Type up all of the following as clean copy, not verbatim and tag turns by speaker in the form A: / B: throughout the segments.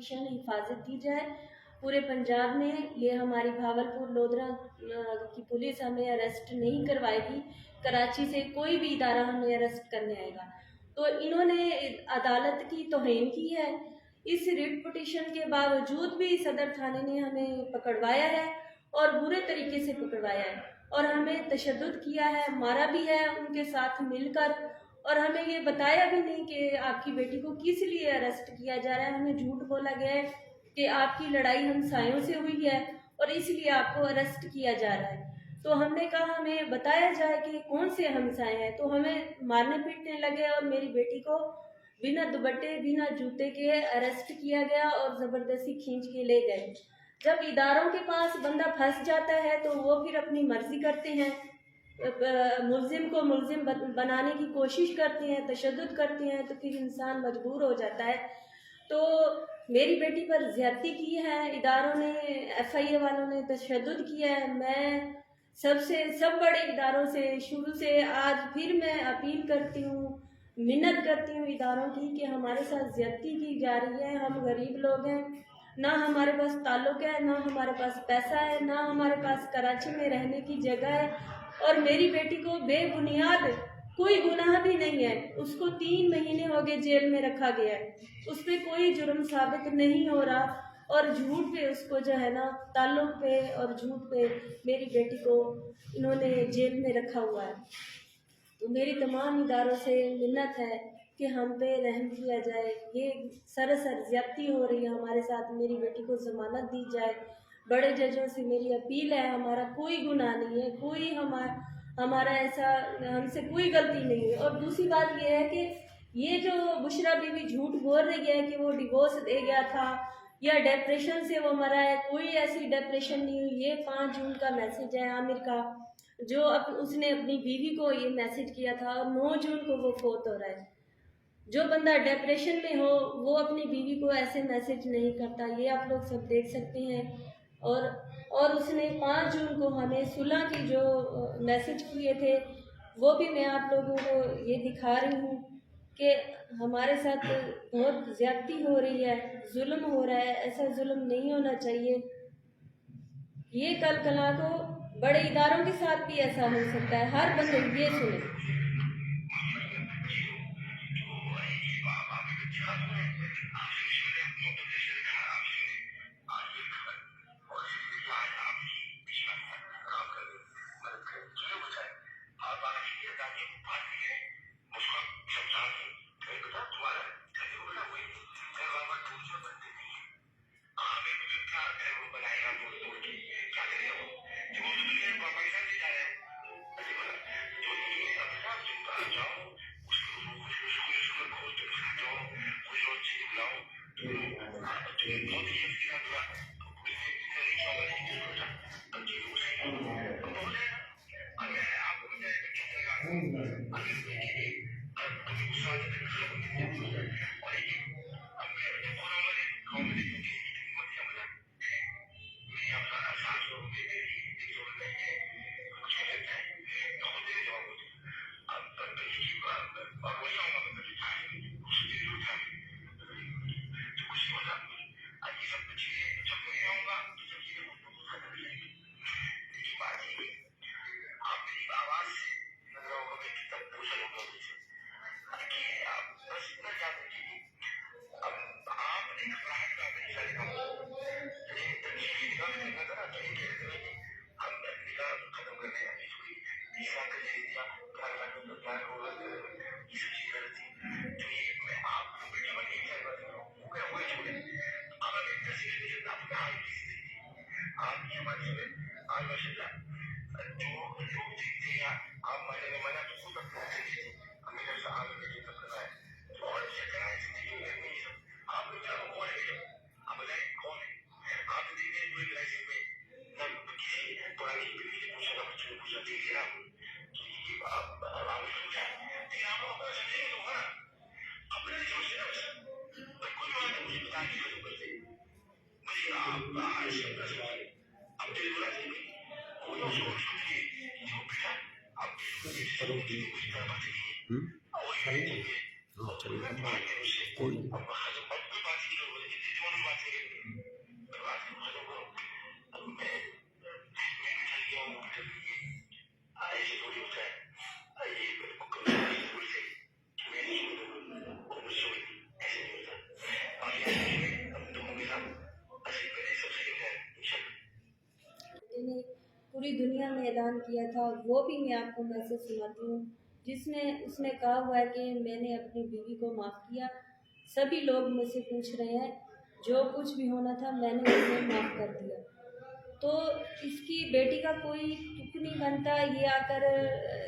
A: Petition हिफाजत की जाए। पूरे पंजाब में ये हमारी भावलपुर लोधरा की पुलिस हमें अरेस्ट नहीं करवाएगी, कराची से कोई भी इदारा हमें अरेस्ट करने आएगा। तो इन्होंने अदालत की तौहीन की है। इस रिट पिटिशन के बावजूद भी सदर थाने ने हमें पकड़वाया है और बुरे तरीके से पकड़वाया है और हमें तशद्दुद किया है, मारा भी है उनके साथ मिलकर, और हमें ये बताया भी नहीं कि आपकी बेटी को किस लिए अरेस्ट किया जा रहा है। हमें झूठ बोला गया है कि आपकी लड़ाई हमसायों से हुई है और इसलिए आपको अरेस्ट किया जा रहा है। तो हमने कहा हमें बताया जाए कि कौन से हमसाए हैं, तो हमें मारने पीटने लगे और मेरी बेटी को बिना दुपट्टे बिना जूते के अरेस्ट किया गया और ज़बरदस्ती खींच के ले गए। जब इदारों के पास बंदा फंस जाता है तो वो फिर अपनी मर्जी करते हैं, मुल्जिम को मुल्जिम बनाने की कोशिश करते हैं, तशद्दुद करते हैं, तो फिर इंसान मजबूर हो जाता है। तो मेरी बेटी पर ज़्यादती की है इदारों ने, FIA वालों ने तशद्दुद किया है। मैं सब बड़े इदारों से शुरू से आज फिर मैं अपील करती हूँ, मिन्नत करती हूँ इदारों की कि हमारे साथ ज़्यादती की जा रही है। हम गरीब लोग हैं, ना हमारे पास ताल्लुक़ है, ना हमारे पास पैसा है, ना हमारे पास कराची में रहने की जगह है, और मेरी बेटी को बेबुनियाद कोई गुनाह भी नहीं है, उसको 3 महीने हो गए जेल में रखा गया है, उस पर कोई जुर्म साबित नहीं हो रहा और झूठ पे उसको जो है ना ताल्लुक़ पे और झूठ पे मेरी बेटी को इन्होंने जेल में रखा हुआ है। तो मेरी तमाम इदारों से मिन्नत है कि हम पे रहम किया जाए। ये सरासर ज़्यादती हो रही है हमारे साथ, मेरी बेटी को ज़मानत दी जाए। बड़े जजों से मेरी अपील है, हमारा कोई गुनाह नहीं है, कोई हमारा ऐसा हमसे कोई गलती नहीं है। और दूसरी बात ये है कि ये जो बुशरा बीवी झूठ बोल रही है कि वो डिवोर्स दे गया था या डिप्रेशन से वो मरा है, कोई ऐसी डिप्रेशन नहीं हुई। ये 5 जून का मैसेज है आमिर का, जो उसने अपनी बीवी को ये मैसेज किया था और 9 जून को वो फोत हो रहा है। जो बंदा डिप्रेशन में हो वो अपनी बीवी को ऐसे मैसेज नहीं करता, ये आप लोग सब देख सकते हैं। और उसने 5 जून को हमें सुलह की जो मैसेज किए थे वो भी मैं आप लोगों को ये दिखा रही हूँ कि हमारे साथ बहुत ज़्यादती हो रही है, जुल्म हो रहा है। ऐसा जुल्म नहीं होना चाहिए। ये कल कला को बड़े इदारों के साथ भी ऐसा हो सकता है। हर बंदे ये सुने।
B: कोई
A: ने पूरी दुनिया में ऐलान किया था, वो भी मैं आपको मैसेज सुनाती हूँ, जिसमें उसने कहा हुआ है कि मैंने अपनी बीवी को माफ़ किया। सभी लोग मुझसे पूछ रहे हैं, जो कुछ भी होना था मैंने उन्हें माफ़ कर दिया। तो इसकी बेटी का कोई तुक नहीं बनता, ये आकर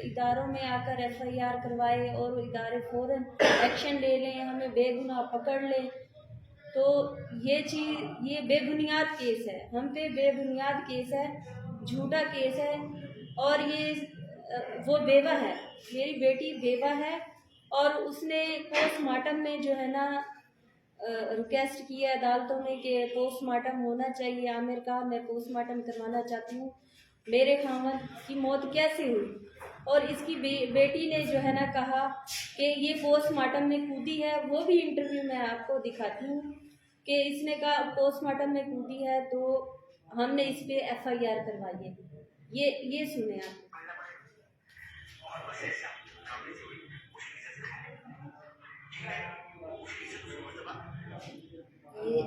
A: इदारों में आकर FIR करवाए और इदारे फ़ौरन एक्शन ले लें, हमें बेगुनाह पकड़ लें। तो ये बेबुनियाद केस है, हम पे बेबुनियाद केस है, झूठा केस है। और ये वो बेवा है, मेरी बेटी बेवा है, और उसने पोस्टमार्टम में जो है ना रिक्वेस्ट की है अदालतों में कि पोस्टमार्टम होना चाहिए। आमिर का मैं पोस्टमार्टम करवाना चाहती हूँ, मेरे खामन की मौत कैसे हुई। और इसकी बेटी ने जो है ना कहा कि ये पोस्टमार्टम में कूदी है, वो भी इंटरव्यू में आपको दिखाती हूँ कि इसने कहा पोस्टमार्टम में कूदी है तो हमने इस पे FIR करवाई है। ये सुने आप। ये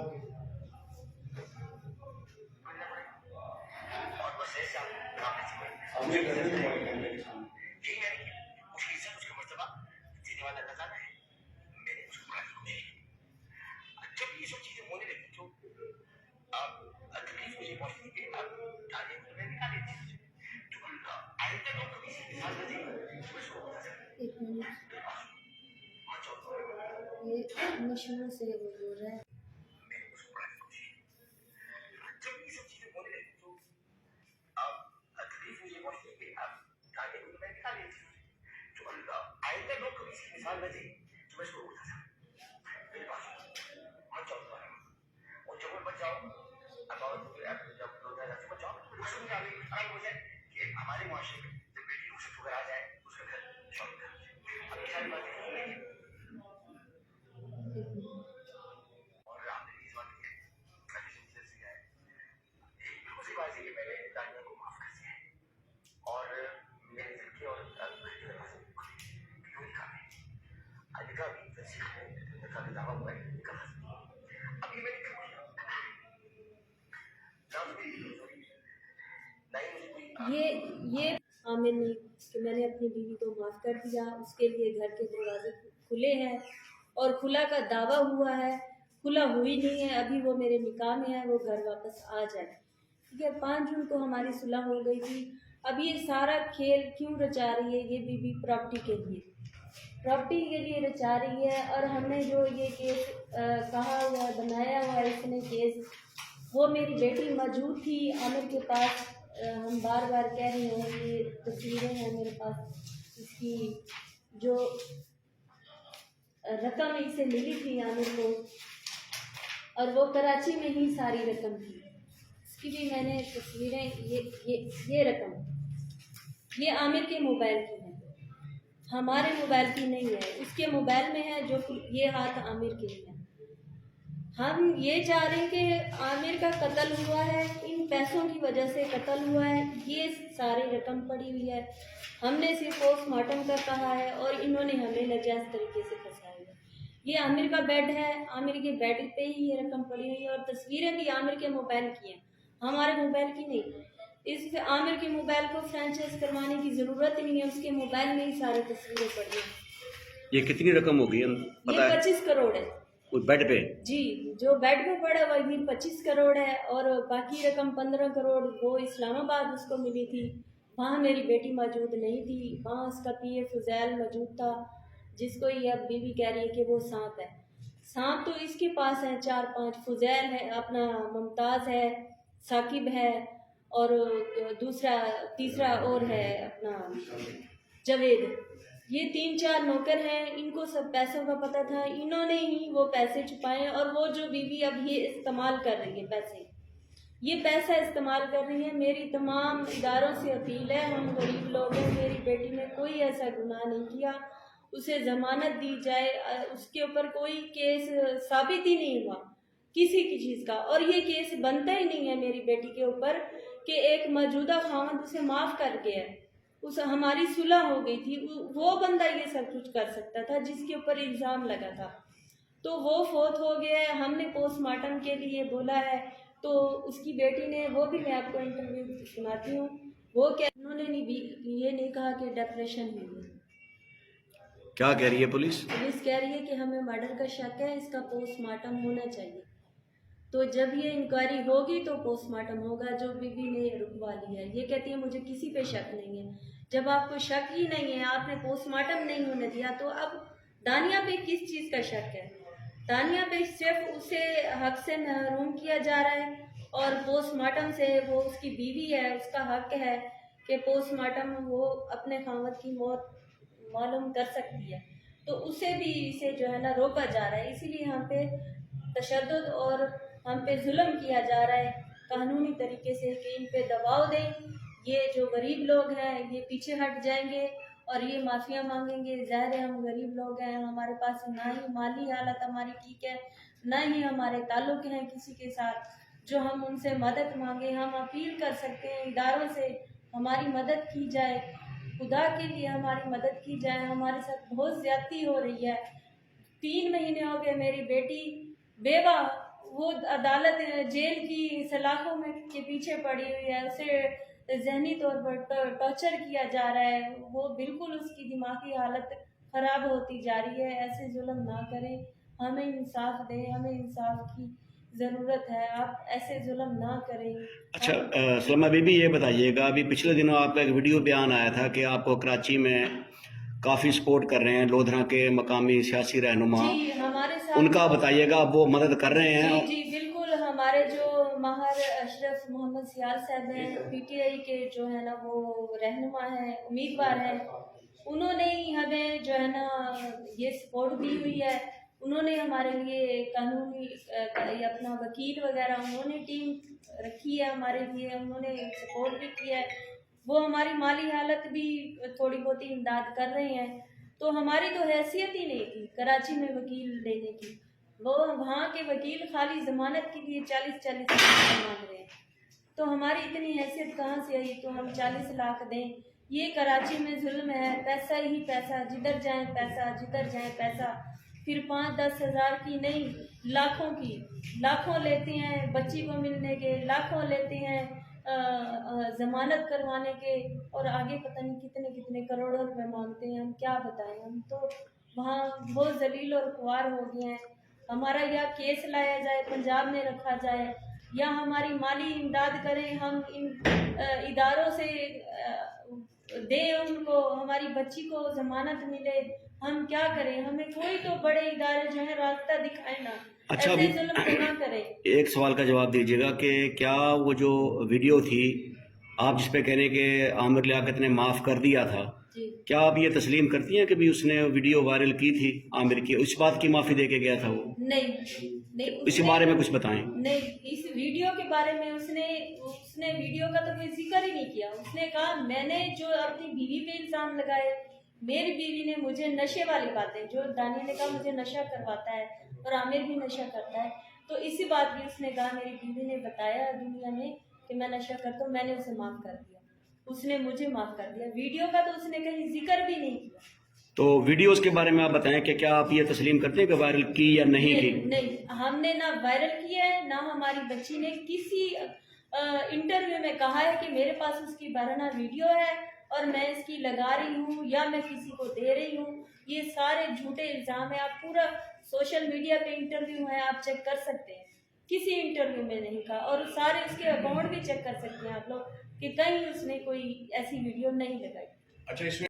A: एक मिनट, ये मशहूर से वो बोल रहा है। ये आमिर ने कि मैंने अपनी बीवी को माफ़ कर दिया, उसके लिए घर के दरवाजे खुले हैं और खुला का दावा हुआ है, खुला हुई नहीं है। अभी वो मेरे निकाह में है, वो घर वापस आ जाए। ठीक है, 5 जून को हमारी सुलह हो गई थी। अब ये सारा खेल क्यों रचा रही है? ये बीवी प्रॉपर्टी के लिए रचा रही है। और हमने जो ये केस कहा हुआ है, बनाया हुआ है इसने केस, वो मेरी बेटी मौजूद थी आमिर के पास। हम बार बार कह रहे हैं, ये तस्वीरें हैं मेरे पास, इसकी जो रकम इसे मिली थी आमिर को, और वो कराची में ही सारी रकम थी। इसकी भी मैंने तस्वीरें, ये रकम ये आमिर के मोबाइल की है, हमारे मोबाइल की नहीं है, उसके मोबाइल में है। जो ये हाथ आमिर के हैं। हम ये चाह रहे हैं कि आमिर का कत्ल हुआ है, इन पैसों की वजह से कत्ल हुआ है। ये सारी रकम पड़ी हुई है, हमने सिर्फ पोस्टमार्टम का कहा है और इन्होंने हमें नाजायज़ तरीके से फंसाया है। ये आमिर का बेड है, आमिर के बेड पे ही ये रकम पड़ी हुई है, और तस्वीरें भी आमिर के मोबाइल की हैं, हमारे मोबाइल की नहीं। इस आमिर के मोबाइल को फ्रेंचाइज करवाने की ज़रूरत ही नहीं है, उसके मोबाइल में ही सारी तस्वीरें पड़ी हैं।
B: ये कितनी रकम होगी?
A: ये 25 करोड़ है
B: उस बेड पे
A: जी, जो बेड पे पड़ा हुआ ये 25 करोड़ है, और बाकी रकम 15 करोड़ वो इस्लामाबाद उसको मिली थी। वहाँ मेरी बेटी मौजूद नहीं थी, वहाँ उसका PA फुजैल मौजूद था, जिसको ये अब बीवी कह रही है कि वो सांप है। सांप तो इसके पास है 4-5, फुजैल है, अपना मुमताज़ है, साकिब है, और तीसरा और है अपना जवेद। ये 3-4 नौकर हैं, इनको सब पैसों का पता था, इन्होंने ही वो पैसे छुपाए। और वो जो बीवी अब ये इस्तेमाल कर रही है ये पैसा इस्तेमाल कर रही है। मेरी तमाम इदारों से अपील है, हम गरीब लोग हैं, मेरी बेटी ने कोई ऐसा गुनाह नहीं किया, उसे ज़मानत दी जाए। उसके ऊपर कोई केस साबित ही नहीं हुआ, किसी की चीज़ का। और ये केस बनता ही नहीं है मेरी बेटी के ऊपर कि एक मौजूदा खामद उसे माफ़ कर गया है, उस हमारी सुलह हो गई थी, वो बंदा ये सब कुछ कर सकता था जिसके ऊपर इल्ज़ाम लगा था। तो वो फोत हो गया है, हमने पोस्टमार्टम के लिए बोला है। तो उसकी बेटी ने, वो भी मैं आपको इंटरव्यू सुनाती हूँ, वो क्या, उन्होंने ये नहीं कहा कि डिप्रेशन में हूँ।
B: क्या कह रही है पुलिस?
A: पुलिस कह रही है कि हमें मर्डर का शक है, इसका पोस्टमार्टम होना चाहिए। तो जब ये इंक्वायरी होगी तो पोस्टमार्टम होगा, जो बीबी ने रुकवा लिया है। ये कहती है मुझे किसी पे शक नहीं है। जब आपको शक ही नहीं है, आपने पोस्टमार्टम नहीं होने दिया, तो अब दानिया पे किस चीज़ का शक है? दानिया पे सिर्फ उसे हक से महरूम किया जा रहा है, और पोस्टमार्टम से, वो उसकी बीवी है, उसका हक है कि पोस्टमार्टम वो अपने खामद की मौत मालूम कर सकती है। तो उसे भी इसे जो है ना रोका जा रहा है। इसीलिए हम पे तशद्दुद और हम पे जुल्म किया जा रहा है कानूनी तरीके से कि इन पे दबाव दें। ये जो गरीब लोग हैं ये पीछे हट जाएंगे और ये माफ़िया मांगेंगे। ज़ाहिर है हम गरीब लोग हैं, हमारे पास ना ही माली हालत हमारी ठीक है, ना ही हमारे ताल्लुक़ हैं किसी के साथ जो हम उनसे मदद मांगे। हम अपील कर सकते हैं इदारों से, हमारी मदद की जाए, खुदा के लिए हमारी मदद की जाए। हमारे साथ बहुत ज़्यादती हो रही है। 3 महीने हो गए मेरी बेटी बेवा, वो अदालत जेल की सलाखों में के पीछे पड़ी हुई है, उसे जहनी तौर पर टॉर्चर किया जा रहा है। वो बिल्कुल उसकी दिमागी हालत ख़राब होती जा रही है। ऐसे जुल्म ना करें, हमें इंसाफ दें, हमें इंसाफ की ज़रूरत है। आप ऐसे जुल्म ना करें।
B: अच्छा सलमा बीबी, ये बताइएगा, अभी पिछले दिनों आपका एक वीडियो बयान आया था कि आपको कराची में काफ़ी सपोर्ट कर रहे हैं लोधरा के मकामी सियासी रहनुमा,
A: जी, हमारे साथ
B: उनका बताइएगा, आप वो मदद कर रहे हैं?
A: जी बिल्कुल। हमारे जो माहर अशरफ मोहम्मद सियाल साहब हैं, पीटीआई के जो है ना वो रहनुमा हैं, उम्मीदवार हैं, उन्होंने ही हमें जो है ना ये सपोर्ट दी हुई है। उन्होंने हमारे लिए कानूनी ये अपना वकील वगैरह उन्होंने टीम रखी है हमारे लिए, उन्होंने सपोर्ट भी किया है। वो हमारी माली हालत भी थोड़ी बहुत ही इमदाद कर रहे हैं। तो हमारी तो हैसियत ही नहीं थी कराची में वकील लेने की। वो वहाँ के वकील खाली ज़मानत के लिए 40-40 लाख मांग रहे हैं। तो हमारी इतनी हैसियत कहाँ से आई तो हम 40 लाख दें? ये कराची में जुल्म है, पैसा ही पैसा, जिधर जाए पैसा, जिधर जाए पैसा। फिर 5-10 हज़ार की नहीं, लाखों की, लाखों लेते हैं बच्ची को मिलने के, लाखों लेते हैं ज़मानत करवाने के, और आगे पता नहीं कितने कितने करोड़ों रुपए मांगते हैं। हम क्या बताएं, हम तो वहाँ बहुत जलील और खुआर हो गए हैं। हमारा या केस लाया जाए, पंजाब में रखा जाए, या हमारी माली इमदाद करें, हम इन इदारों से दें उनको, हमारी बच्ची को ज़मानत मिले। हम क्या करें? हमें कोई तो बड़े इदारे जो है रास्ता दिखाए ना।
B: अच्छा,
A: ऐसे जुल्म तो ना करें।
B: एक सवाल का जवाब दीजिएगा कि क्या वो जो वीडियो थी आप जिस पे कह रहे हैं कि आमिर लियाकत ने माफ़ कर दिया था,
A: जी
B: क्या आप ये तस्लीम करती हैं कि भी उसने वीडियो वायरल की थी आमिर की, उस बात की माफ़ी दे के गया था वो?
A: नहीं,
B: इस बारे में कुछ बताएं।
A: नहीं, इस वीडियो के बारे में उसने वीडियो का तो कोई जिक्र ही नहीं किया। उसने कहा मैंने जो अपनी बीवी पे इल्ज़ाम लगाए, मेरी बीवी ने मुझे नशे वाली बातें, जो दानिया ने कहा मुझे नशा करवाता है और आमिर भी नशा करता है, तो इसी बात की उसने कहा मेरी बीवी ने बताया दुनिया में कि मैं नशा करता हूँ, मैंने उसे माफ़ कर दिया, उसने मुझे माफ़ कर दिया। वीडियो का तो उसने कहीं जिक्र भी नहीं किया।
B: तो वीडियोस के बारे में आप बताएं कि क्या आप ये तस्लीम करते हैं कि वायरल की या नहीं की?
A: नहीं, हमने ना वायरल किया है, ना हमारी बच्ची ने किसी इंटरव्यू में कहा है कि मेरे पास उसकी बराना वीडियो है और मैं इसकी लगा रही हूँ या मैं किसी को दे रही हूँ। ये सारे झूठे इल्ज़ाम है। आप पूरा सोशल मीडिया पे इंटरव्यू है, आप चेक कर सकते हैं, किसी इंटरव्यू में नहीं कहा। और सारे उसके अकाउंट भी चेक कर सकते हैं आप लोग कि कहीं उसने कोई ऐसी वीडियो नहीं लगाई।
B: अच्छा, इसमें